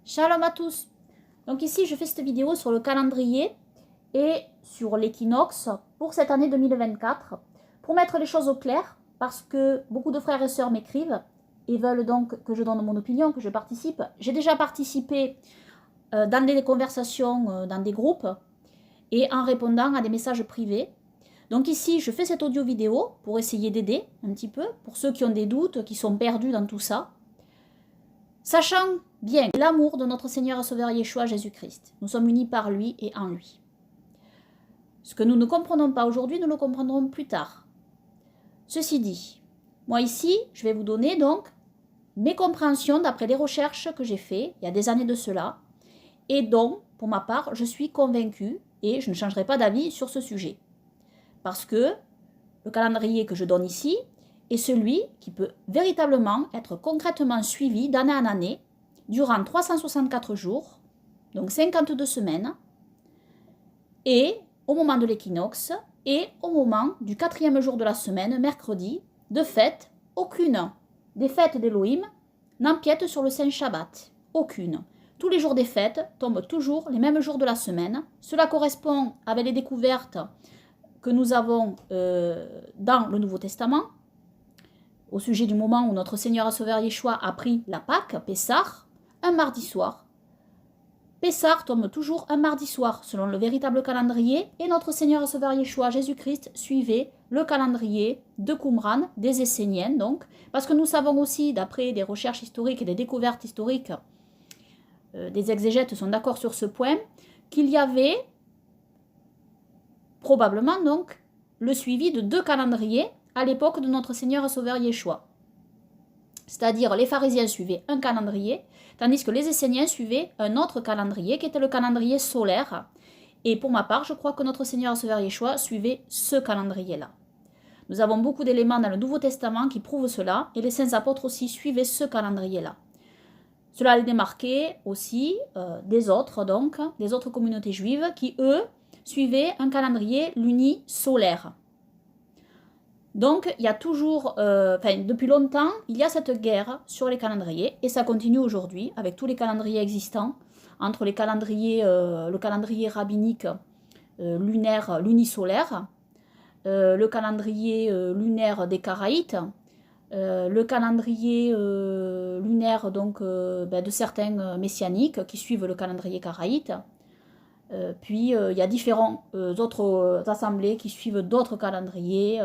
Shalom à tous. Donc ici, je fais cette vidéo sur le calendrier et sur l'équinoxe pour cette année 2024 pour mettre les choses au clair parce que beaucoup de frères et sœurs m'écrivent et veulent donc que je donne mon opinion, que je participe. J'ai déjà participé dans des conversations, dans des groupes et en répondant à des messages privés. Donc ici, je fais cette audio vidéo pour essayer d'aider un petit peu pour ceux qui ont des doutes, qui sont perdus dans tout ça. Sachant bien l'amour de notre Seigneur et Sauveur Yeshua Jésus-Christ. Nous sommes unis par lui et en lui. Ce que nous ne comprenons pas aujourd'hui, nous le comprendrons plus tard. Ceci dit, moi ici, je vais vous donner donc mes compréhensions d'après les recherches que j'ai faites il y a des années de cela, et dont, pour ma part, je suis convaincue et je ne changerai pas d'avis sur ce sujet. Parce que le calendrier que je donne ici est celui qui peut véritablement être concrètement suivi d'année en année, durant 364 jours, donc 52 semaines, et au moment de l'équinoxe, et au moment du 4e jour de la semaine, mercredi, de fête, aucune des fêtes d'Élohim n'empiète sur le Saint Shabbat. Aucune. Tous les jours des fêtes tombent toujours les mêmes jours de la semaine. Cela correspond avec les découvertes que nous avons dans le Nouveau Testament, au sujet du moment où notre Seigneur et Sauveur Yeshua a pris la Pâque, Pessah, un mardi soir. Pessah tombe toujours un mardi soir, selon le véritable calendrier, et notre Seigneur et Sauveur Yeshua Jésus-Christ suivait le calendrier de Qumran, des Esséniens, donc, parce que nous savons aussi, d'après des recherches historiques et des découvertes historiques, des exégètes sont d'accord sur ce point, qu'il y avait probablement donc le suivi de deux calendriers à l'époque de notre Seigneur et Sauveur Yeshua. C'est-à-dire les pharisiens suivaient un calendrier, tandis que les Esséniens suivaient un autre calendrier qui était le calendrier solaire. Et pour ma part, je crois que notre Seigneur et Sauveur Yeshua suivait ce calendrier-là. Nous avons beaucoup d'éléments dans le Nouveau Testament qui prouvent cela, et les saints apôtres aussi suivaient ce calendrier-là. Cela les démarquait aussi des autres communautés juives qui, eux, suivaient un calendrier lunisolaire. Donc, il y a toujours, depuis longtemps, il y a cette guerre sur les calendriers, et ça continue aujourd'hui avec tous les calendriers existants, entre les calendriers, le calendrier rabbinique lunaire, lunisolaire, le calendrier lunaire des Karaïtes, le calendrier lunaire donc, de certains messianiques qui suivent le calendrier karaïte. Puis il y a différentes autres assemblées qui suivent d'autres calendriers.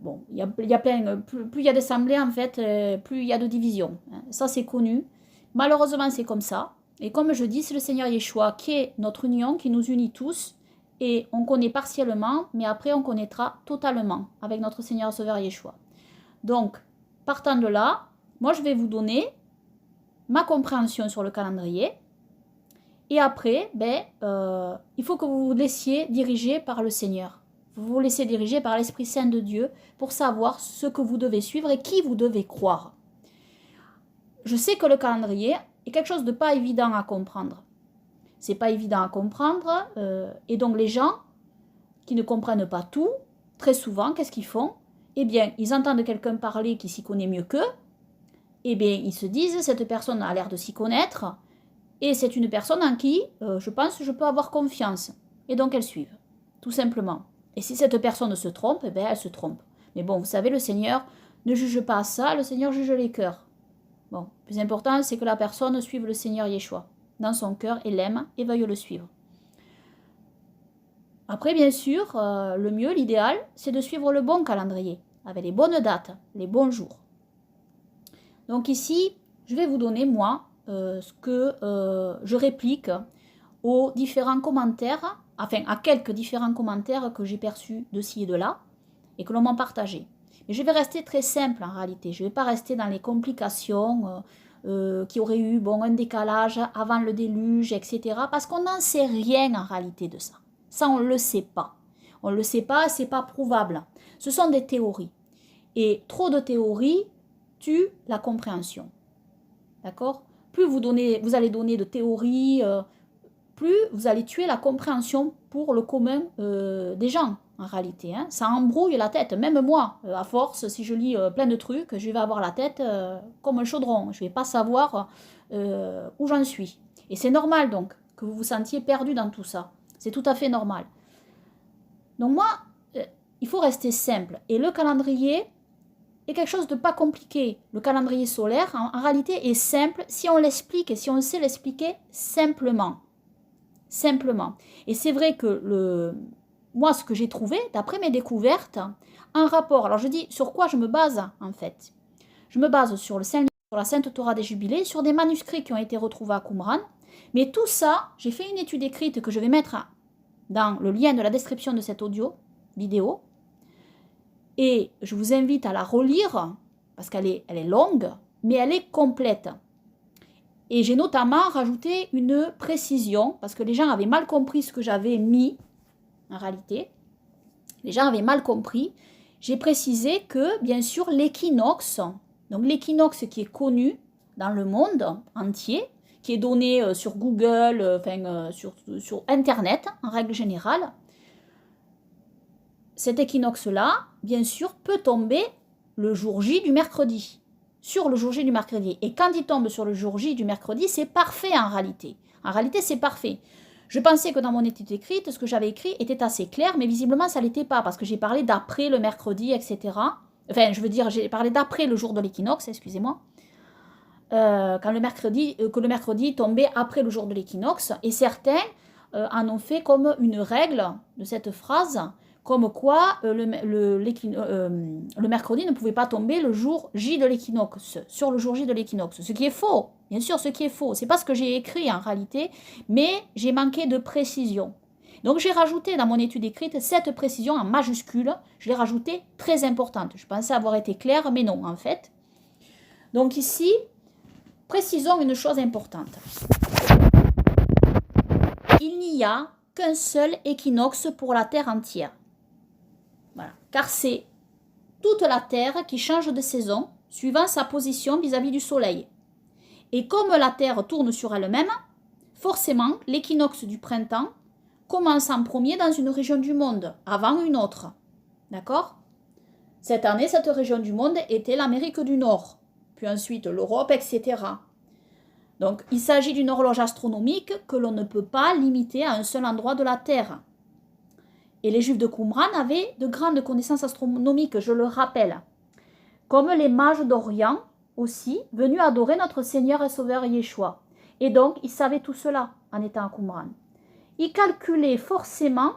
Bon, il y a plein. Plus il y a d'assemblées, en fait, plus il y a de divisions. Ça, c'est connu. Malheureusement, c'est comme ça. Et comme je dis, c'est le Seigneur Yeshua qui est notre union, qui nous unit tous. Et on connaît partiellement, mais après, on connaîtra totalement avec notre Seigneur Sauveur Yeshua. Donc, partant de là, moi, je vais vous donner ma compréhension sur le calendrier. Et après, il faut que vous vous laissiez diriger par le Seigneur. Vous vous laissez diriger par l'Esprit Saint de Dieu pour savoir ce que vous devez suivre et qui vous devez croire. Je sais que le calendrier est quelque chose de pas évident à comprendre. C'est pas évident à comprendre. Et donc les gens qui ne comprennent pas tout, très souvent, qu'est-ce qu'ils font? Eh bien, ils entendent quelqu'un parler qui s'y connaît mieux qu'eux. Eh bien, ils se disent, cette personne a l'air de s'y connaître. Et c'est une personne en qui, je pense, je peux avoir confiance. Et donc, elles suivent, tout simplement. Et si cette personne se trompe, eh bien, elle se trompe. Mais bon, vous savez, le Seigneur ne juge pas ça, le Seigneur juge les cœurs. Bon, le plus important, c'est que la personne suive le Seigneur Yeshua dans son cœur et l'aime et veuille le suivre. Après, bien sûr, le mieux, l'idéal, c'est de suivre le bon calendrier, avec les bonnes dates, les bons jours. Donc ici, je vais vous donner, moi, ce que je réplique aux différents commentaires, enfin à quelques différents commentaires que j'ai perçus de ci et de là, et que l'on m'a partagé. Mais je vais rester très simple en réalité, je ne vais pas rester dans les complications qui auraient eu un décalage avant le déluge, etc. Parce qu'on n'en sait rien en réalité de ça. Ça, on ne le sait pas. On ne le sait pas, ce n'est pas prouvable. Ce sont des théories. Et trop de théories tue la compréhension. D'accord ? Plus vous allez donner de théories, plus vous allez tuer la compréhension pour le commun des gens. en réalité. Hein. Ça embrouille la tête. Même moi, à force, si je lis plein de trucs, je vais avoir la tête comme un chaudron. Je ne vais pas savoir où j'en suis. Et c'est normal donc que vous vous sentiez perdu dans tout ça. C'est tout à fait normal. Donc moi, il faut rester simple. Et le calendrier est quelque chose de pas compliqué. Le calendrier solaire, en réalité, est simple si on l'explique et si on sait l'expliquer simplement. Simplement. Et c'est vrai que moi, ce que j'ai trouvé, d'après mes découvertes, en rapport, alors je dis sur quoi je me base en fait. Je me base sur sur la Sainte Torah des Jubilés, sur des manuscrits qui ont été retrouvés à Qumran. Mais tout ça, j'ai fait une étude écrite que je vais mettre dans le lien de la description de cette vidéo. Et je vous invite à la relire, parce qu'elle est longue, mais elle est complète. Et j'ai notamment rajouté une précision, parce que les gens avaient mal compris ce que j'avais mis, en réalité. Les gens avaient mal compris. J'ai précisé que, bien sûr, l'équinoxe, donc l'équinoxe qui est connu dans le monde entier, qui est donné sur Google, sur Internet, en règle générale, cet équinoxe-là, bien sûr, peut tomber le jour J du mercredi. Sur le jour J du mercredi. Et quand il tombe sur le jour J du mercredi, c'est parfait en réalité. En réalité, c'est parfait. Je pensais que dans mon étude écrite, ce que j'avais écrit était assez clair, mais visiblement, ça ne l'était pas, parce que j'ai parlé d'après le mercredi, etc. Enfin, je veux dire, j'ai parlé d'après le jour de l'équinoxe, excusez-moi. Que le mercredi tombait après le jour de l'équinoxe. Et certains en ont fait comme une règle de cette phrase, comme quoi le mercredi ne pouvait pas tomber le jour J de l'équinoxe, sur le jour J de l'équinoxe. Ce qui est faux, bien sûr, ce qui est faux. Ce n'est pas ce que j'ai écrit en réalité, mais j'ai manqué de précision. Donc j'ai rajouté dans mon étude écrite cette précision en majuscule. Je l'ai rajoutée très importante. Je pensais avoir été claire, mais non en fait. Donc ici, précisons une chose importante. Il n'y a qu'un seul équinoxe pour la Terre entière. Voilà. Car c'est toute la Terre qui change de saison suivant sa position vis-à-vis du Soleil. Et comme la Terre tourne sur elle-même, forcément, l'équinoxe du printemps commence en premier dans une région du monde, avant une autre. D'accord ? Cette année, cette région du monde était l'Amérique du Nord, puis ensuite l'Europe, etc. Donc, il s'agit d'une horloge astronomique que l'on ne peut pas limiter à un seul endroit de la Terre. Et les Juifs de Qumran avaient de grandes connaissances astronomiques, je le rappelle. Comme les mages d'Orient aussi, venus adorer notre Seigneur et Sauveur Yeshua. Et donc, ils savaient tout cela en étant à Qumran. Ils calculaient forcément,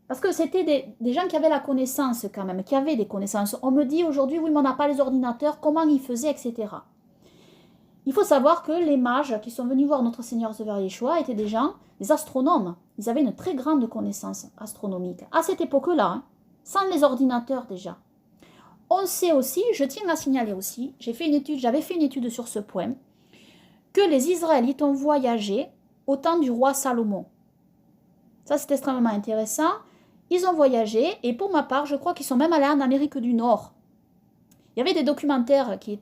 parce que c'était des gens qui avaient la connaissance quand même, qui avaient des connaissances. On me dit aujourd'hui, oui, mais on n'a pas les ordinateurs, comment ils faisaient, etc. Il faut savoir que les mages qui sont venus voir notre Seigneur Sauveur Yeshua étaient des gens, des astronomes. Ils avaient une très grande connaissance astronomique. À cette époque-là, hein, sans les ordinateurs déjà. On sait aussi, je tiens à signaler aussi, j'avais fait une étude sur ce point, que les Israélites ont voyagé au temps du roi Salomon. Ça, c'est extrêmement intéressant. Ils ont voyagé, et pour ma part, je crois qu'ils sont même allés en Amérique du Nord. Il y avait des documentaires qui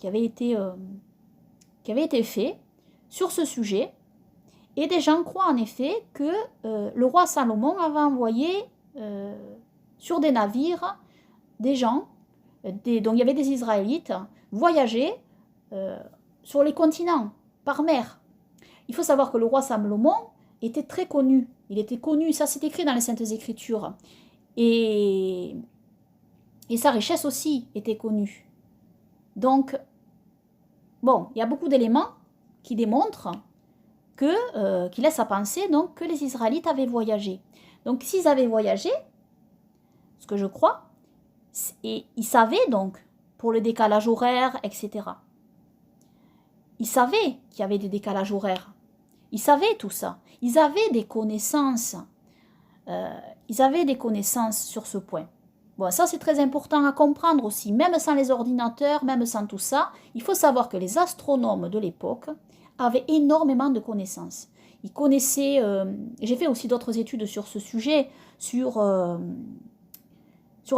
avaient été faits sur ce sujet, et des gens croient en effet que le roi Salomon avait envoyé sur des navires des gens, dont il y avait des Israélites, voyager sur les continents, par mer. Il faut savoir que le roi Salomon était très connu. Il était connu, ça c'est écrit dans les Saintes Écritures. Et sa richesse aussi était connue. Donc, bon, il y a beaucoup d'éléments qui démontrent qui laissent à penser donc, que les Israélites avaient voyagé. Donc, s'ils avaient voyagé, ce que je crois, et ils savaient donc, pour le décalage horaire, etc. Ils savaient qu'il y avait des décalages horaires. Ils savaient tout ça. Ils avaient des connaissances. Sur ce point. Bon, ça c'est très important à comprendre aussi. Même sans les ordinateurs, même sans tout ça, il faut savoir que les astronomes de l'époque avaient énormément de connaissances. Ils connaissaient... j'ai fait aussi d'autres études sur ce sujet, sur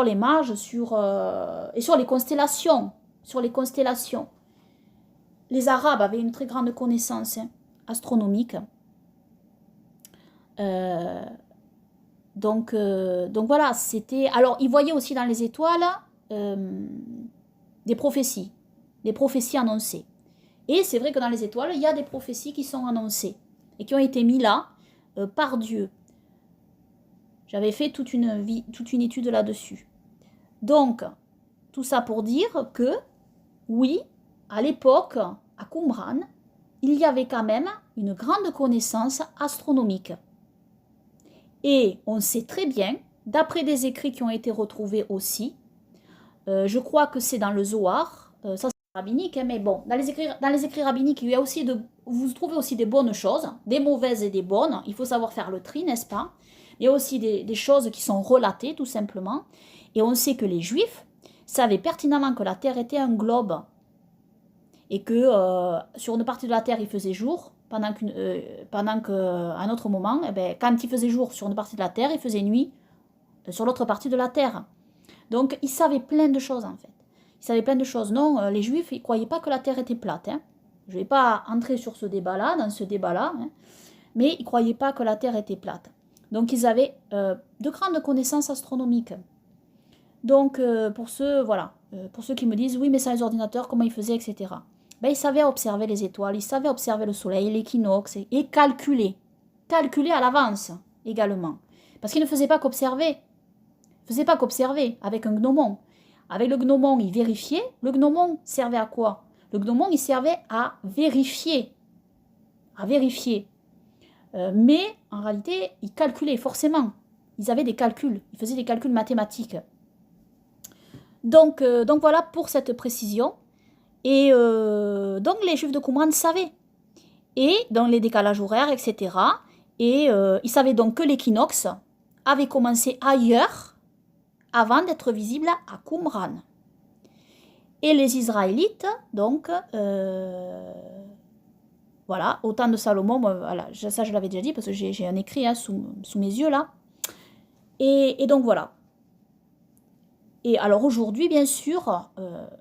les mages, et sur les constellations. Les Arabes avaient une très grande connaissance astronomique. Donc voilà, c'était... Alors, ils voyaient aussi dans les étoiles des prophéties annoncées. Et c'est vrai que dans les étoiles, il y a des prophéties qui sont annoncées et qui ont été mis là par Dieu. J'avais fait toute une étude là-dessus. Donc, tout ça pour dire que, oui, à l'époque, à Qumran, il y avait quand même une grande connaissance astronomique. Et on sait très bien, d'après des écrits qui ont été retrouvés aussi, je crois que c'est dans le Zohar, ça c'est rabbinique, hein, mais bon, dans les écrits rabbiniques, il y a aussi vous trouvez aussi des bonnes choses, des mauvaises et des bonnes, il faut savoir faire le tri, n'est-ce pas? Il y a aussi des choses qui sont relatées, tout simplement, et on sait que les Juifs savaient pertinemment que la Terre était un globe, et que sur une partie de la Terre, il faisait jour, pendant qu'à un autre moment, eh ben, quand il faisait jour sur une partie de la Terre, il faisait nuit sur l'autre partie de la Terre. Donc, ils savaient plein de choses, en fait. Ils savaient plein de choses. Non, les Juifs, ils ne croyaient pas que la Terre était plate. Hein. Je ne vais pas entrer sur ce débat-là, dans ce débat-là, hein, mais ils ne croyaient pas que la Terre était plate. Donc, ils avaient de grandes connaissances astronomiques. Donc, pour ceux qui me disent, oui, mais sans les ordinateurs, comment ils faisaient, etc. Ben, ils savaient observer les étoiles, ils savaient observer le soleil, l'équinoxe, et calculer. Calculer à l'avance, également. Parce qu'ils ne faisaient pas qu'observer. Ils ne faisaient pas qu'observer avec un gnomon. Avec le gnomon, ils vérifiaient. Le gnomon servait à quoi? Le gnomon, il servait à vérifier. À vérifier. Mais, en réalité, ils calculaient, forcément. Ils avaient des calculs. Ils faisaient des calculs mathématiques. Donc voilà pour cette précision. Et donc les Juifs de Qumran savaient. Et dans les décalages horaires, etc. Et ils savaient donc que l'équinoxe avait commencé ailleurs avant d'être visible à Qumran. Et les Israélites, donc, voilà, au temps de Salomon, voilà, ça je l'avais déjà dit parce que j'ai un écrit hein, sous mes yeux là. Et donc voilà. Et alors aujourd'hui, bien sûr,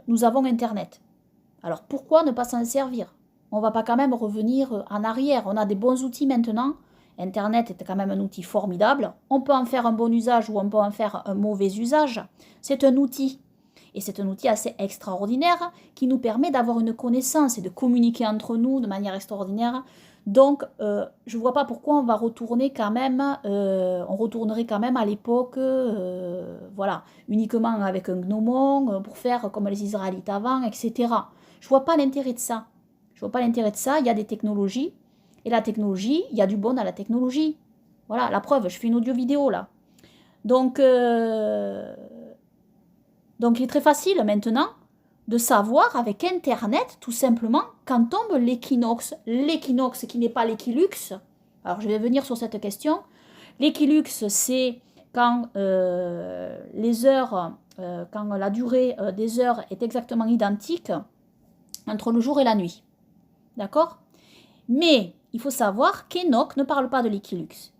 nous avons Internet. Alors pourquoi ne pas s'en servir? On ne va pas quand même revenir en arrière. On a des bons outils maintenant. Internet est quand même un outil formidable. On peut en faire un bon usage ou on peut en faire un mauvais usage. C'est un outil. Et c'est un outil assez extraordinaire qui nous permet d'avoir une connaissance et de communiquer entre nous de manière extraordinaire. Donc, je ne vois pas pourquoi on va retourner quand même, on retournerait quand même à l'époque, voilà, uniquement avec un gnomon pour faire comme les Israélites avant, etc. Je ne vois pas l'intérêt de ça. Je vois pas l'intérêt de ça. Il y a des technologies. Et la technologie, il y a du bon dans la technologie. Voilà, la preuve, je fais une audio-vidéo là. Donc, il est très facile maintenant de savoir avec Internet, tout simplement, quand tombe l'équinoxe. L'équinoxe qui n'est pas l'équilux. Alors, je vais venir sur cette question. L'équilux, c'est quand les heures, quand la durée des heures est exactement identique entre le jour et la nuit. D'accord? Mais il faut savoir qu'Enoch ne parle pas de l'équilux.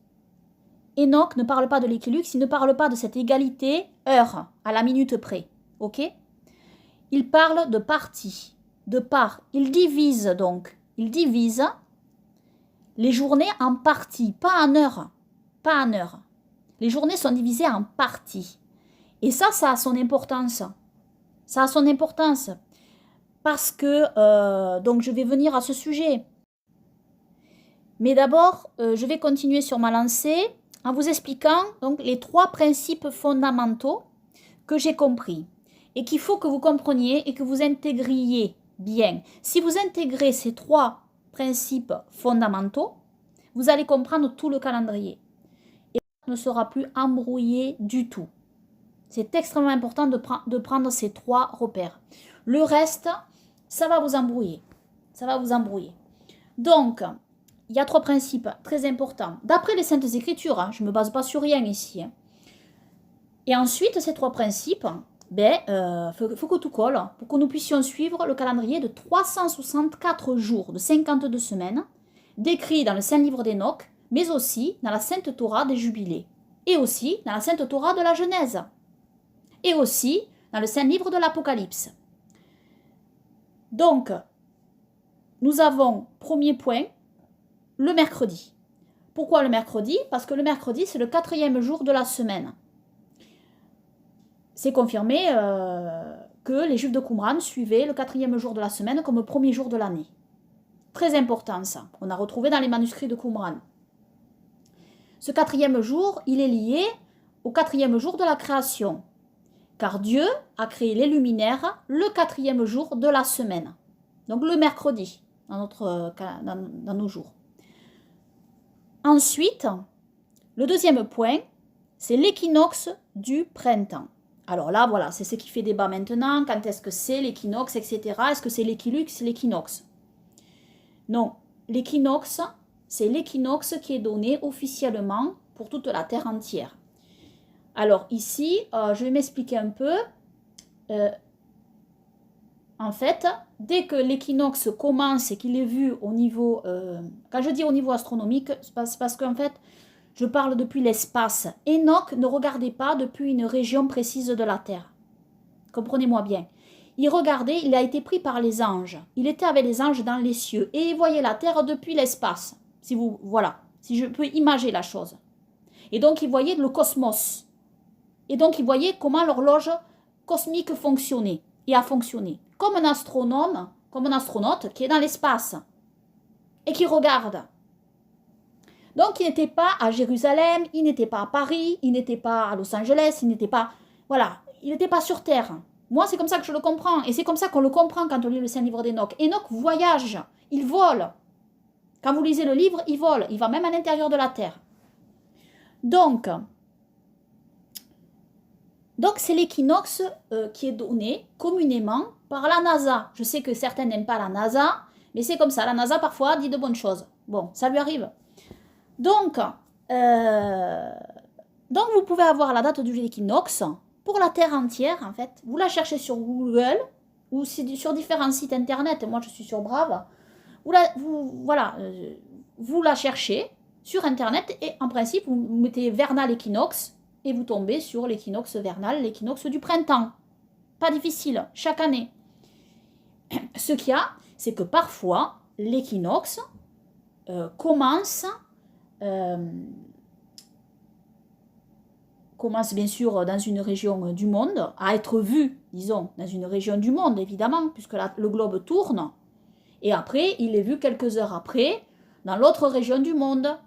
Enoch ne parle pas de l'équilux, il ne parle pas de cette égalité heure à la minute près. Ok? Il parle de parties, de parts. Il divise les journées en parties, pas en heures. Pas en heures. Les journées sont divisées en parties. Et ça a son importance. Ça a son importance. Parce que, donc je vais venir à ce sujet. Mais d'abord, je vais continuer sur ma lancée en vous expliquant donc, les 3 principes fondamentaux que j'ai compris et qu'il faut que vous compreniez et que vous intégriez bien. Si vous intégrez ces 3 principes fondamentaux, vous allez comprendre tout le calendrier et ne sera plus embrouillé du tout. C'est extrêmement important de prendre ces 3 repères. Le reste, ça va vous embrouiller. Ça va vous embrouiller. Donc, il y a 3 principes très importants. D'après les Saintes Écritures, hein, je ne me base pas sur rien ici. Hein. Et ensuite, ces 3 principes, faut que tout colle pour que nous puissions suivre le calendrier de 364 jours, de 52 semaines, décrit dans le Saint-Livre d'Enoch, mais aussi dans la Sainte Torah des Jubilés, et aussi dans la Sainte Torah de la Genèse, et aussi dans le Saint-Livre de l'Apocalypse. Donc, nous avons, premier point, le mercredi. Pourquoi le mercredi? Parce que le mercredi, c'est le 4e jour de la semaine. C'est confirmé que les Juifs de Qumran suivaient le 4e jour de la semaine comme premier jour de l'année. Très important ça, on a retrouvé dans les manuscrits de Qumran. Ce 4e jour, il est lié au 4e jour de la création, car Dieu a créé les luminaires le 4e jour de la semaine, donc le mercredi dans nos jours. Ensuite, le deuxième point, c'est l'équinoxe du printemps. Alors là, voilà, c'est ce qui fait débat maintenant, quand est-ce que c'est l'équinoxe, etc. Est-ce que c'est l'équinoxe? Non, l'équinoxe, c'est l'équinoxe qui est donné officiellement pour toute la Terre entière. Alors ici, je vais m'expliquer un peu. En fait, dès que l'équinoxe commence et qu'il est vu au niveau... quand je dis au niveau astronomique, c'est parce qu'en fait, je parle depuis l'espace. Enoch ne regardait pas depuis une région précise de la Terre. Comprenez-moi bien. Il regardait, il a été pris par les anges. Il était avec les anges dans les cieux et il voyait la Terre depuis l'espace. Voilà, si je peux imager la chose. Et donc, il voyait le cosmos. Et donc, il voyait comment l'horloge cosmique fonctionnait et a fonctionné. Comme un astronome, comme un astronaute qui est dans l'espace et qui regarde. Donc, il n'était pas à Jérusalem, il n'était pas à Paris, il n'était pas à Los Angeles, il n'était pas... Voilà, il n'était pas sur Terre. Moi, c'est comme ça que je le comprends. Et c'est comme ça qu'on le comprend quand on lit le Saint-Livre d'Enoch. Enoch voyage, il vole. Quand vous lisez le livre, il vole. Il va même à l'intérieur de la Terre. Donc c'est l'équinoxe qui est donné communément par la NASA. Je sais que certains n'aiment pas la NASA, mais c'est comme ça. La NASA, parfois, dit de bonnes choses. Bon, ça lui arrive. Donc vous pouvez avoir la date du l'équinoxe pour la Terre entière, en fait. Vous la cherchez sur Google ou sur différents sites internet. Moi, je suis sur Brave. Vous la cherchez sur internet et en principe, vous mettez vernal équinoxe et vous tombez sur l'équinoxe vernal, l'équinoxe du printemps. Pas difficile, chaque année. Ce qu'il y a, c'est que parfois, l'équinoxe commence bien sûr dans une région du monde, à être vu, disons, dans une région du monde, évidemment, puisque le globe tourne. Et après, il est vu quelques heures après, dans l'autre région du monde.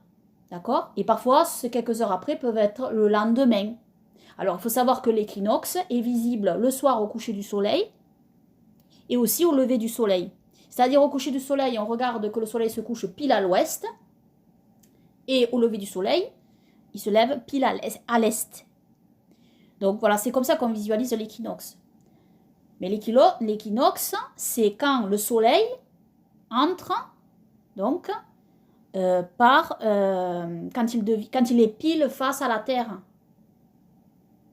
D'accord? Et parfois, ces quelques heures après peuvent être le lendemain. Alors, il faut savoir que l'équinoxe est visible le soir au coucher du soleil et aussi au lever du soleil. C'est-à-dire au coucher du soleil, on regarde que le soleil se couche pile à l'ouest et au lever du soleil, il se lève pile à l'est. Donc voilà, c'est comme ça qu'on visualise l'équinoxe. Mais l'équinoxe, c'est quand le soleil entre, donc, quand il est pile face à la Terre.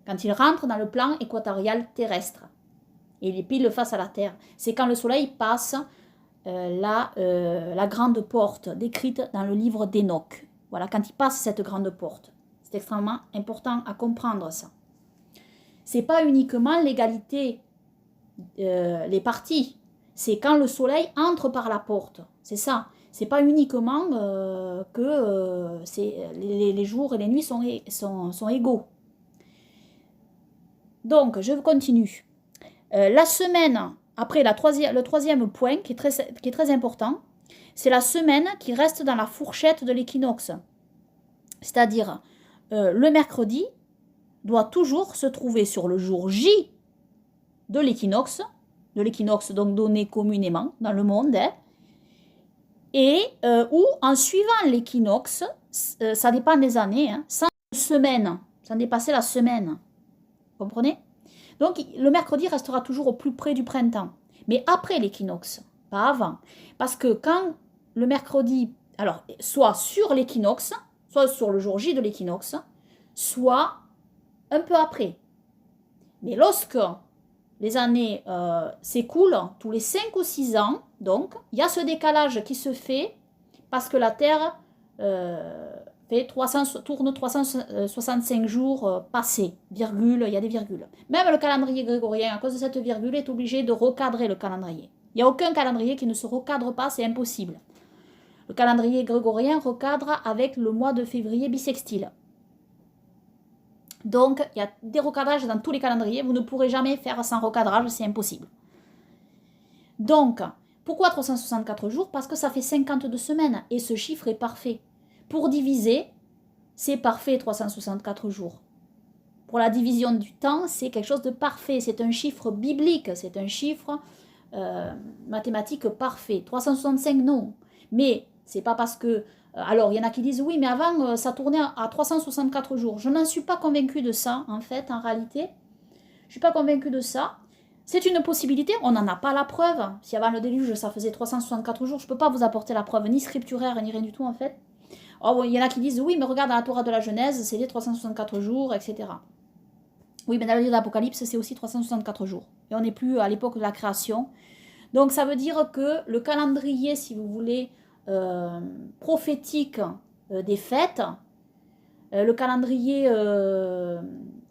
Quand il rentre dans le plan équatorial terrestre. Et il est pile face à la Terre. C'est quand le soleil passe la grande porte décrite dans le livre d'Enoch. Voilà, quand il passe cette grande porte. C'est extrêmement important à comprendre ça. C'est pas uniquement l'égalité, les parties. C'est quand le soleil entre par la porte. C'est ça. C'est pas uniquement que les jours et les nuits sont égaux. Donc, je continue. La semaine, après le troisième point qui est très important, c'est la semaine qui reste dans la fourchette de l'équinoxe. C'est-à-dire, le mercredi doit toujours se trouver sur le jour J de l'équinoxe donc donné communément dans le monde, hein, et ou en suivant l'équinoxe, ça dépend des années, hein, sans semaine, sans dépasser la semaine. Vous comprenez? Donc le mercredi restera toujours au plus près du printemps, mais après l'équinoxe, pas avant. Parce que quand le mercredi, alors soit sur l'équinoxe, soit sur le jour J de l'équinoxe, soit un peu après. Mais lorsque les années s'écoulent, tous les 5 ou 6 ans, donc, il y a ce décalage qui se fait parce que la Terre tourne 365 jours passés, virgule, il y a des virgules. Même le calendrier grégorien, à cause de cette virgule, est obligé de recadrer le calendrier. Il n'y a aucun calendrier qui ne se recadre pas, c'est impossible. Le calendrier grégorien recadre avec le mois de février bissextile. Donc, il y a des recadrages dans tous les calendriers. Vous ne pourrez jamais faire sans recadrage, c'est impossible. Donc, pourquoi 364 jours? Parce que ça fait 52 semaines et ce chiffre est parfait. Pour diviser, c'est parfait 364 jours. Pour la division du temps, c'est quelque chose de parfait. C'est un chiffre biblique, c'est un chiffre mathématique parfait. 365, non. Mais c'est pas parce que... alors, il y en a qui disent, oui, mais avant, ça tournait à 364 jours. Je n'en suis pas convaincue de ça, en fait, en réalité. Je ne suis pas convaincue de ça. C'est une possibilité, on n'en a pas la preuve. Si avant le déluge, ça faisait 364 jours, je ne peux pas vous apporter la preuve, ni scripturaire, ni rien du tout, en fait. Oh, il y en a qui disent, oui, mais regarde, dans la Torah de la Genèse, c'est les 364 jours, etc. Oui, mais dans le livre d'Apocalypse, c'est aussi 364 jours. Et on n'est plus à l'époque de la création. Donc, ça veut dire que le calendrier, si vous voulez, prophétique des fêtes, le calendrier...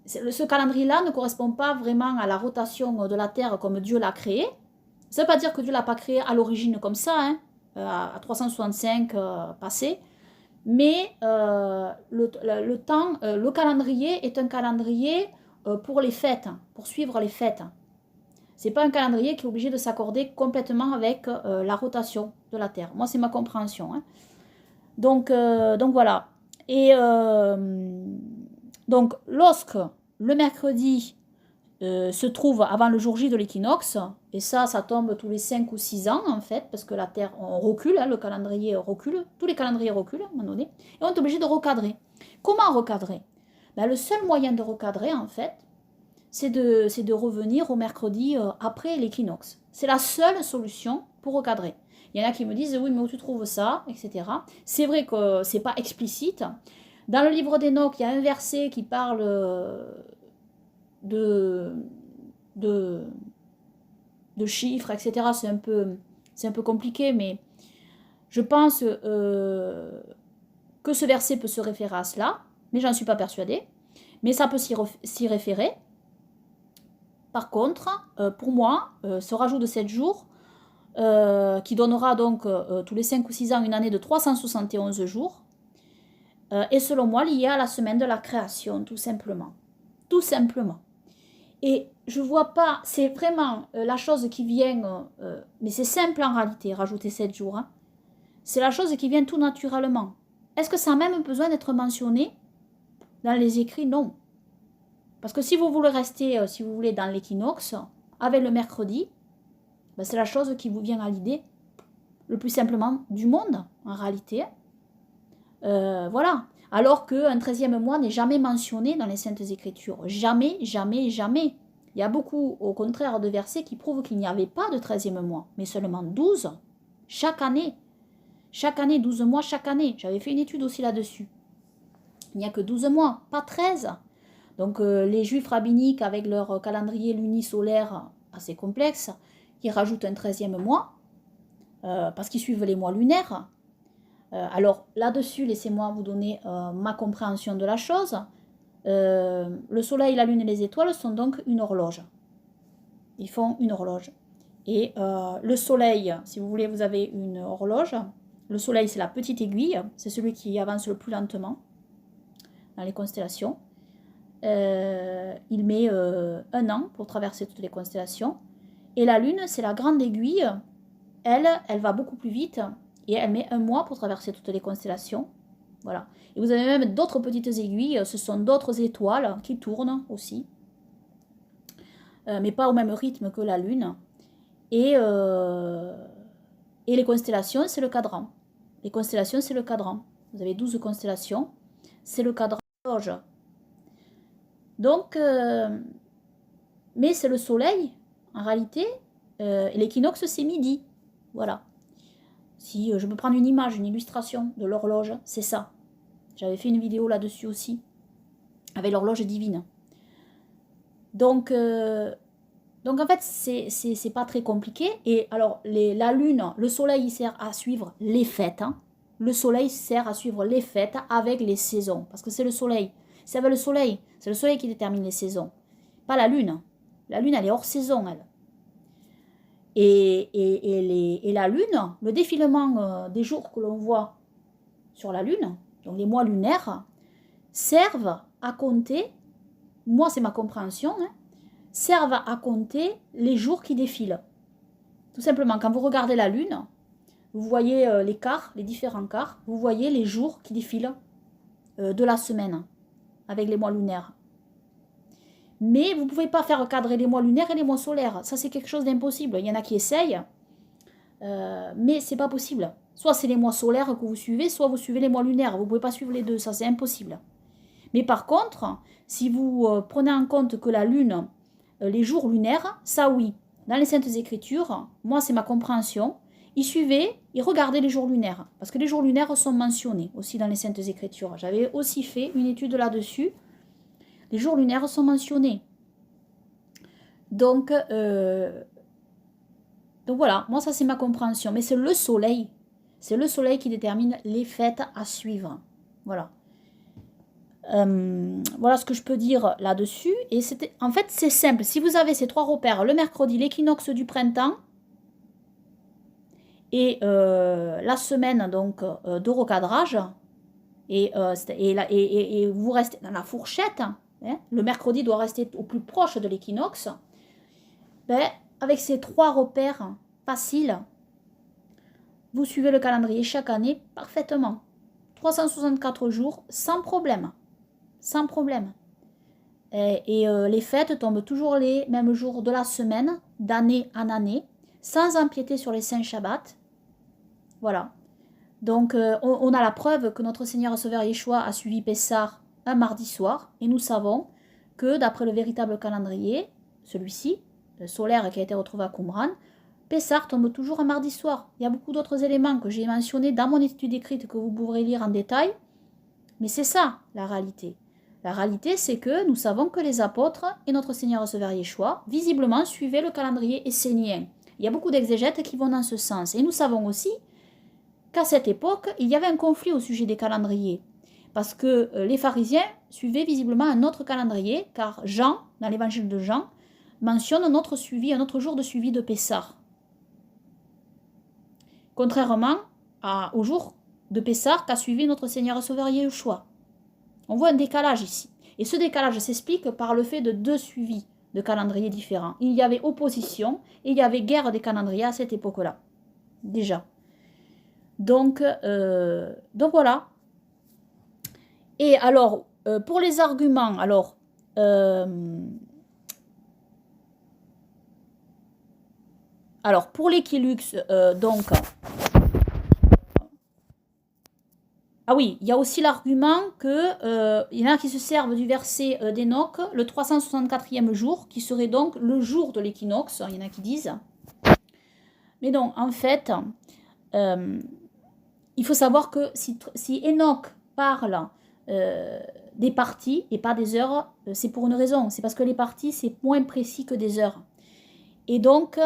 ce calendrier-là ne correspond pas vraiment à la rotation de la Terre comme Dieu l'a créé. Ça ne veut pas dire que Dieu ne l'a pas créé à l'origine comme ça, hein, à 365 passé. Mais le calendrier est un calendrier pour les fêtes, pour suivre les fêtes. Ce n'est pas un calendrier qui est obligé de s'accorder complètement avec la rotation de la Terre. Moi, c'est ma compréhension. Hein. Donc voilà. Et donc, lorsque le mercredi se trouve avant le jour J de l'équinoxe, et ça tombe tous les 5 ou 6 ans, en fait, parce que la Terre, on recule, hein, le calendrier recule, tous les calendriers reculent, à un moment donné, et on est obligé de recadrer. Comment recadrer? Ben, le seul moyen de recadrer, en fait, c'est de revenir au mercredi après l'équinoxe. C'est la seule solution pour recadrer. Il y en a qui me disent, oui, mais où tu trouves ça, etc. C'est vrai que c'est pas explicite. Dans le livre d'Enoch, il y a un verset qui parle de chiffres, etc. C'est un peu compliqué, mais je pense que ce verset peut se référer à cela, mais j'en suis pas persuadée. Mais ça peut s'y référer. Par contre, pour moi, ce rajout de 7 jours, qui donnera donc tous les 5 ou 6 ans une année de 371 jours, est selon moi lié à la semaine de la création, tout simplement. Tout simplement. Et je vois pas, c'est vraiment la chose qui vient, mais c'est simple en réalité, rajouter 7 jours. Hein. C'est la chose qui vient tout naturellement. Est-ce que ça a même besoin d'être mentionné dans les écrits? Non. Parce que si vous voulez rester, si vous voulez, dans l'équinoxe, avec le mercredi, ben c'est la chose qui vous vient à l'idée, le plus simplement du monde, en réalité. Voilà. Alors qu'un 13e mois n'est jamais mentionné dans les Saintes Écritures. Jamais, jamais, jamais. Il y a beaucoup, au contraire, de versets qui prouvent qu'il n'y avait pas de 13e mois, mais seulement 12 chaque année. Chaque année, 12 mois chaque année. J'avais fait une étude aussi là-dessus. Il n'y a que 12 mois, pas 13. Donc les juifs rabbiniques, avec leur calendrier lunisolaire assez complexe, ils rajoutent un 13e mois, parce qu'ils suivent les mois lunaires. Alors là-dessus, laissez-moi vous donner ma compréhension de la chose. Le soleil, la lune et les étoiles sont donc une horloge. Ils font une horloge. Et le soleil, si vous voulez, vous avez une horloge. Le soleil, c'est la petite aiguille. C'est celui qui avance le plus lentement dans les constellations. Il met 1 an pour traverser toutes les constellations. Et la lune, c'est la grande aiguille. Elle va beaucoup plus vite. Et elle met 1 mois pour traverser toutes les constellations. Voilà. Et vous avez même d'autres petites aiguilles. Ce sont d'autres étoiles qui tournent aussi. Mais pas au même rythme que la Lune. Et les constellations, c'est le cadran. Les constellations, c'est le cadran. Vous avez 12 constellations. C'est le cadran de l'horloge. Donc, mais c'est le soleil, en réalité. L'équinoxe, c'est midi. Voilà. Si je peux prendre une image, une illustration de l'horloge, c'est ça. J'avais fait une vidéo là-dessus aussi, avec l'horloge divine. Donc en fait, c'est pas très compliqué. Et alors, la lune, le soleil, il sert à suivre les fêtes. Hein. Le soleil sert à suivre les fêtes avec les saisons. Parce que c'est le soleil. C'est avec le soleil. C'est le soleil qui détermine les saisons. Pas la lune. La lune, elle est hors saison, elle. Et la Lune, le défilement des jours que l'on voit sur la Lune, donc les mois lunaires, servent à compter, moi c'est ma compréhension, hein, servent à compter les jours qui défilent. Tout simplement, quand vous regardez la Lune, vous voyez les quarts, les différents quarts, vous voyez les jours qui défilent de la semaine avec les mois lunaires. Mais vous ne pouvez pas faire cadrer les mois lunaires et les mois solaires. Ça, c'est quelque chose d'impossible. Il y en a qui essayent, mais c'est pas possible. Soit c'est les mois solaires que vous suivez, soit vous suivez les mois lunaires. Vous ne pouvez pas suivre les deux, ça c'est impossible. Mais par contre, si vous prenez en compte que la Lune, les jours lunaires, ça oui, dans les Saintes Écritures, moi c'est ma compréhension, ils regardaient les jours lunaires. Parce que les jours lunaires sont mentionnés aussi dans les Saintes Écritures. J'avais aussi fait une étude là-dessus. Les jours lunaires sont mentionnés. Donc voilà, moi ça c'est ma compréhension. Mais c'est le soleil qui détermine les fêtes à suivre. Voilà. Voilà ce que je peux dire là-dessus. Et en fait, c'est simple. Si vous avez ces trois repères, le mercredi, l'équinoxe du printemps et la semaine donc de recadrage, et vous restez dans la fourchette, hein, le mercredi doit rester au plus proche de l'équinoxe, ben, avec ces trois repères faciles, vous suivez le calendrier chaque année parfaitement. 364 jours sans problème. Sans problème. Et les fêtes tombent toujours les mêmes jours de la semaine, d'année en année, sans empiéter sur les 5 Shabbats. Voilà. Donc, on a la preuve que notre Seigneur Sauveur Yeshua a suivi Pessah un mardi soir. Et nous savons que d'après le véritable calendrier, celui-ci, le solaire qui a été retrouvé à Qumran, Pessah tombe toujours un mardi soir. Il y a beaucoup d'autres éléments que j'ai mentionnés dans mon étude écrite que vous pourrez lire en détail. Mais c'est ça, la réalité. La réalité, c'est que nous savons que les apôtres et notre Seigneur Sauveur Yeshua, visiblement, suivaient le calendrier essénien. Il y a beaucoup d'exégètes qui vont dans ce sens. Et nous savons aussi qu'à cette époque, il y avait un conflit au sujet des calendriers. Parce que les pharisiens suivaient visiblement un autre calendrier, car Jean, dans l'évangile de Jean, mentionne un autre jour de suivi de Pessah. Contrairement au jour de Pessah qu'a suivi notre Seigneur Sauveur Yeshua. On voit un décalage ici. Et ce décalage s'explique par le fait de deux suivis de calendriers différents. Il y avait opposition et il y avait guerre des calendriers à cette époque-là. Déjà. Donc voilà. Et alors, pour les arguments, alors pour l'équilux, donc... Ah oui, il y a aussi l'argument que il y en a qui se servent du verset d'Enoch, le 364e jour, qui serait donc le jour de l'équinoxe, il y en a qui disent. Mais non, en fait, il faut savoir que si Enoch parle des parties et pas des heures, c'est pour une raison. C'est parce que les parties, c'est moins précis que des heures. Et donc,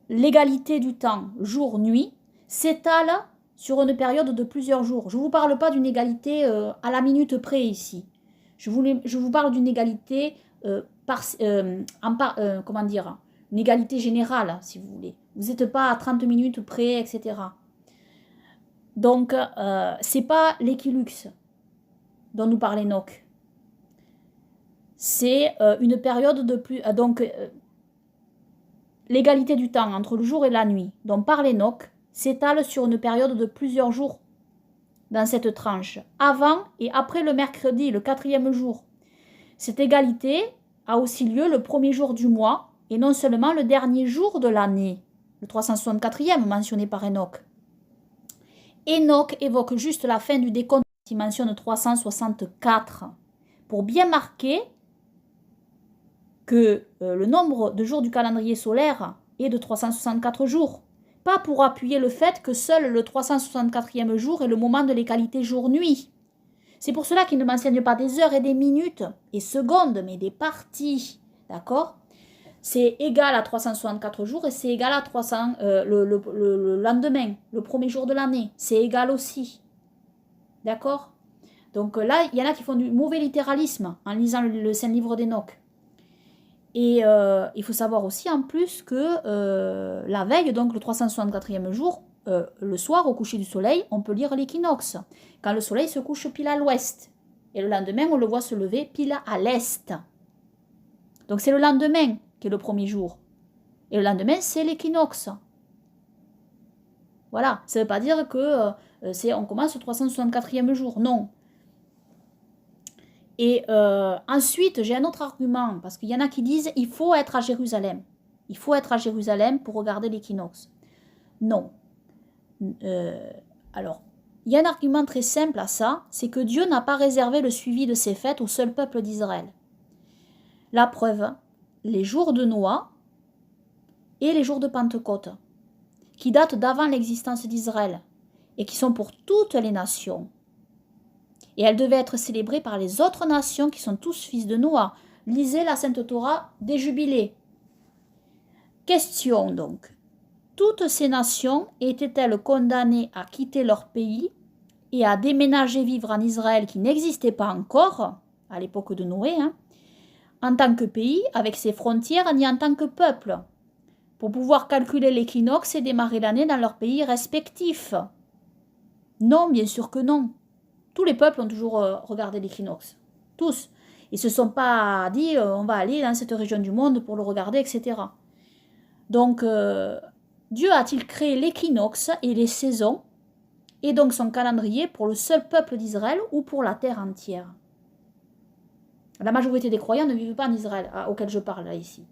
l'égalité du temps jour-nuit s'étale sur une période de plusieurs jours. Je ne vous parle pas d'une égalité à la minute près ici. Je vous parle d'une égalité, comment dire, une égalité générale, si vous voulez. Vous n'êtes pas à 30 minutes près, etc. Donc, ce n'est pas l'équilux dont nous parle Enoch. C'est une période de plus... l'égalité du temps entre le jour et la nuit dont parle Enoch s'étale sur une période de plusieurs jours dans cette tranche, avant et après le mercredi, le 4e jour. Cette égalité a aussi lieu le premier jour du mois et non seulement le dernier jour de l'année, le 364e mentionné par Enoch. Enoch évoque juste la fin du décompte qui mentionne 364 pour bien marquer que le nombre de jours du calendrier solaire est de 364 jours. Pas pour appuyer le fait que seul le 364e jour est le moment de l'égalité jour-nuit. C'est pour cela qu'il ne m'enseigne pas des heures et des minutes et secondes, mais des parties. D'accord? C'est égal à 364 jours et c'est égal à 300 le lendemain, le premier jour de l'année. C'est égal aussi. D'accord? Donc là, il y en a qui font du mauvais littéralisme en lisant le Saint-Livre d'Enoch. Et il faut savoir aussi en plus que la veille, donc le 364e jour, le soir, au coucher du soleil, on peut lire l'équinoxe, quand le soleil se couche pile à l'ouest. Et le lendemain, on le voit se lever pile à l'est. Donc c'est le lendemain qui est le premier jour. Et le lendemain, c'est l'équinoxe. Voilà, ça ne veut pas dire que on commence au 364e jour, non. Et ensuite, j'ai un autre argument, parce qu'il y en a qui disent il faut être à Jérusalem. Il faut être à Jérusalem pour regarder l'équinoxe. Non. Alors, il y a un argument très simple à ça, c'est que Dieu n'a pas réservé le suivi de ces fêtes au seul peuple d'Israël. La preuve, les jours de Noah et les jours de Pentecôte, qui datent d'avant l'existence d'Israël et qui sont pour toutes les nations. Et elles devaient être célébrées par les autres nations qui sont tous fils de Noah. Lisez la Sainte Torah des Jubilés. Question donc. Toutes ces nations étaient-elles condamnées à quitter leur pays et à déménager vivre en Israël qui n'existait pas encore, à l'époque de Noé, en tant que pays, avec ses frontières, ni en tant que peuple, pour pouvoir calculer l'équinoxe et démarrer l'année dans leur pays respectif? Non, bien sûr que non. Tous les peuples ont toujours regardé l'équinoxe. Tous. Ils ne se sont pas dit on va aller dans cette région du monde pour le regarder, etc. Donc, Dieu a-t-il créé l'équinoxe et les saisons, et donc son calendrier pour le seul peuple d'Israël ou pour la terre entière? La majorité des croyants ne vivent pas en Israël, auquel je parle là ici.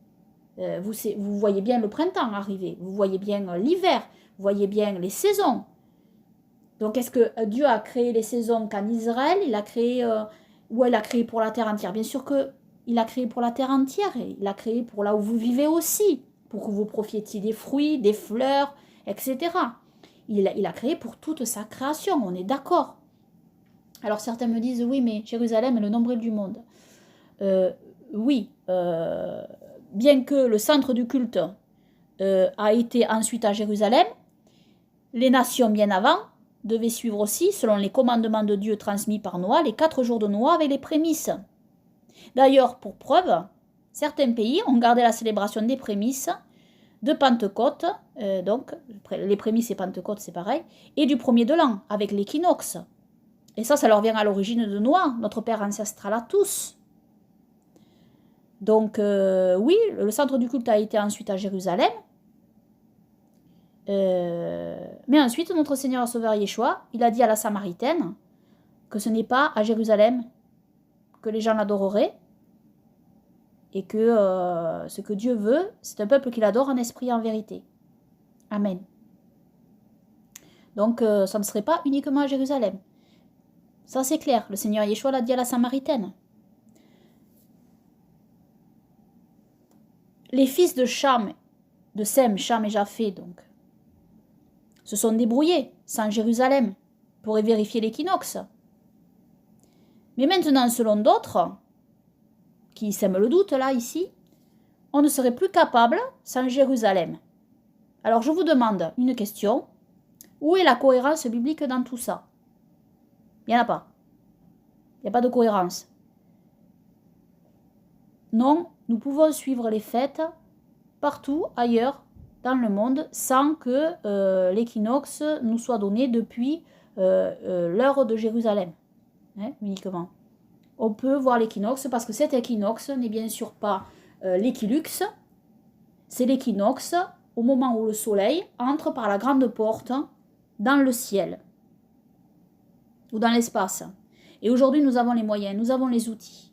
Vous voyez bien le printemps arriver, vous voyez bien l'hiver, vous voyez bien les saisons. Donc est-ce que Dieu a créé les saisons qu'en Israël, il a créé, ou il a créé pour la terre entière? Bien sûr qu'il a créé pour la terre entière, et il a créé pour là où vous vivez aussi, pour que vous profitiez des fruits, des fleurs, etc. Il a créé pour toute sa création, on est d'accord. Alors certains me disent, oui, mais Jérusalem est le nombril du monde. Oui, bien que le centre du culte a été ensuite à Jérusalem, les nations bien avant devaient suivre aussi, selon les commandements de Dieu transmis par Noah, les 4 jours de Noah avec les prémices. D'ailleurs, pour preuve, certains pays ont gardé la célébration des prémices de Pentecôte, donc les prémices et Pentecôte c'est pareil, et du premier de l'an, avec l'équinoxe. Et ça leur vient à l'origine de Noah, notre père ancestral à tous. Donc oui, le centre du culte a été ensuite à Jérusalem, mais ensuite notre Seigneur Sauveur Yeshua, il a dit à la Samaritaine que ce n'est pas à Jérusalem que les gens l'adoreraient, et que ce que Dieu veut, c'est un peuple qu'il adore en esprit et en vérité. Amen. Donc ça ne serait pas uniquement à Jérusalem. Ça c'est clair, le Seigneur Yeshua l'a dit à la Samaritaine. Les fils de Cham, de Sem, Cham et Japhé, donc, se sont débrouillés sans Jérusalem pour vérifier l'équinoxe. Mais maintenant, selon d'autres, qui sèment le doute là, ici, on ne serait plus capable sans Jérusalem. Alors je vous demande une question. Où est la cohérence biblique dans tout ça? Il n'y en a pas. Il n'y a pas de cohérence. Non, nous pouvons suivre les fêtes partout ailleurs dans le monde sans que l'équinoxe nous soit donné depuis l'heure de Jérusalem, uniquement. On peut voir l'équinoxe parce que cet équinoxe n'est bien sûr pas l'équilux, c'est l'équinoxe au moment où le soleil entre par la grande porte dans le ciel ou dans l'espace. Et aujourd'hui, nous avons les moyens, nous avons les outils.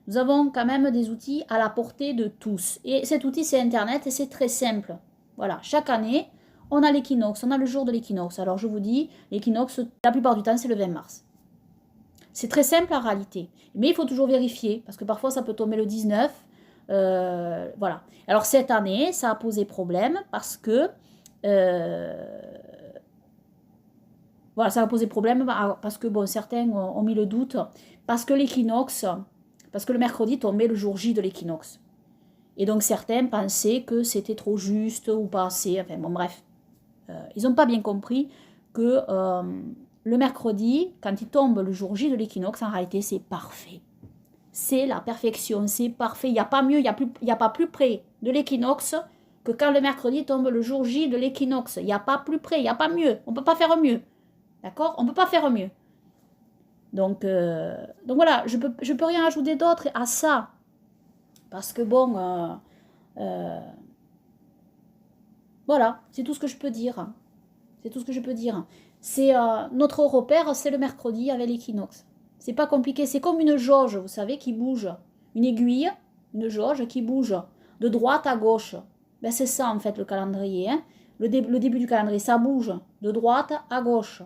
Nous avons quand même des outils à la portée de tous. Et cet outil, c'est Internet et c'est très simple. Voilà, chaque année, on a l'équinoxe, on a le jour de l'équinoxe. Alors je vous dis, l'équinoxe, la plupart du temps, c'est le 20 mars. C'est très simple en réalité. Mais il faut toujours vérifier, parce que parfois, ça peut tomber le 19. Voilà. Alors cette année, ça a posé problème, parce que... voilà, ça a posé problème, parce que bon, certains ont mis le doute, parce que l'équinoxe... Parce que le mercredi tombait le jour J de l'équinoxe. Et donc certains pensaient que c'était trop juste ou pas assez. Enfin bon bref. Ils n'ont pas bien compris que le mercredi, quand il tombe le jour J de l'équinoxe, en réalité c'est parfait. c'est la perfection, c'est parfait. Il n'y a pas mieux, il n'y a pas plus près de l'équinoxe que quand le mercredi tombe le jour J de l'équinoxe. Il n'y a pas plus près, il n'y a pas mieux. On ne peut pas faire mieux. D'accord? On ne peut pas faire mieux. Donc voilà, je peux rien ajouter d'autre à ça. Parce que bon, voilà, c'est tout ce que je peux dire. C'est tout ce que je peux dire. C'est notre repère, c'est le mercredi avec l'équinoxe. C'est pas compliqué, c'est comme une jauge, vous savez, qui bouge. Une aiguille, une jauge qui bouge de droite à gauche. Ben, c'est ça en fait le calendrier. Hein. Le début du calendrier, ça bouge de droite à gauche.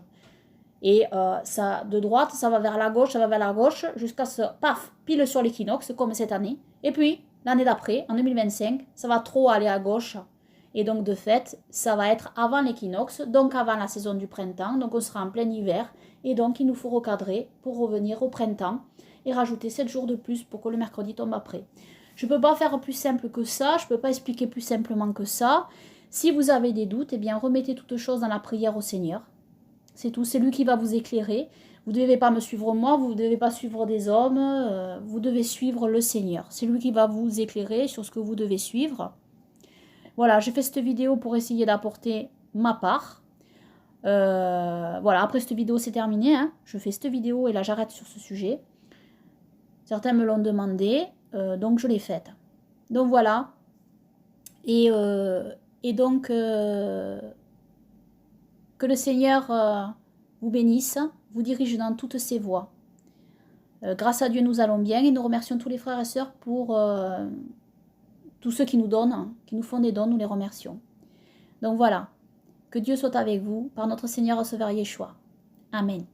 Et ça, de droite, ça va vers la gauche, ça va vers la gauche, jusqu'à ce, paf, pile sur l'équinoxe, comme cette année. Et puis, l'année d'après, en 2025, ça va trop aller à gauche. Et donc, de fait, ça va être avant l'équinoxe, donc avant la saison du printemps. Donc, on sera en plein hiver. Et donc, il nous faut recadrer pour revenir au printemps et rajouter 7 jours de plus pour que le mercredi tombe après. Je ne peux pas faire plus simple que ça. Je ne peux pas expliquer plus simplement que ça. Si vous avez des doutes, eh bien, remettez toutes choses dans la prière au Seigneur. C'est tout. C'est lui qui va vous éclairer. Vous ne devez pas me suivre moi, vous ne devez pas suivre des hommes. Vous devez suivre le Seigneur. C'est lui qui va vous éclairer sur ce que vous devez suivre. Voilà, j'ai fait cette vidéo pour essayer d'apporter ma part. Voilà, après cette vidéo, c'est terminé. Hein. Je fais cette vidéo et là, j'arrête sur ce sujet. Certains me l'ont demandé, donc je l'ai faite. Donc voilà. Et donc, que le Seigneur vous bénisse, vous dirige dans toutes ses voies. Grâce à Dieu, nous allons bien et nous remercions tous les frères et sœurs pour tous ceux qui nous donnent, qui nous font des dons, nous les remercions. Donc voilà, que Dieu soit avec vous par notre Seigneur Sauveur Yeshua. Amen.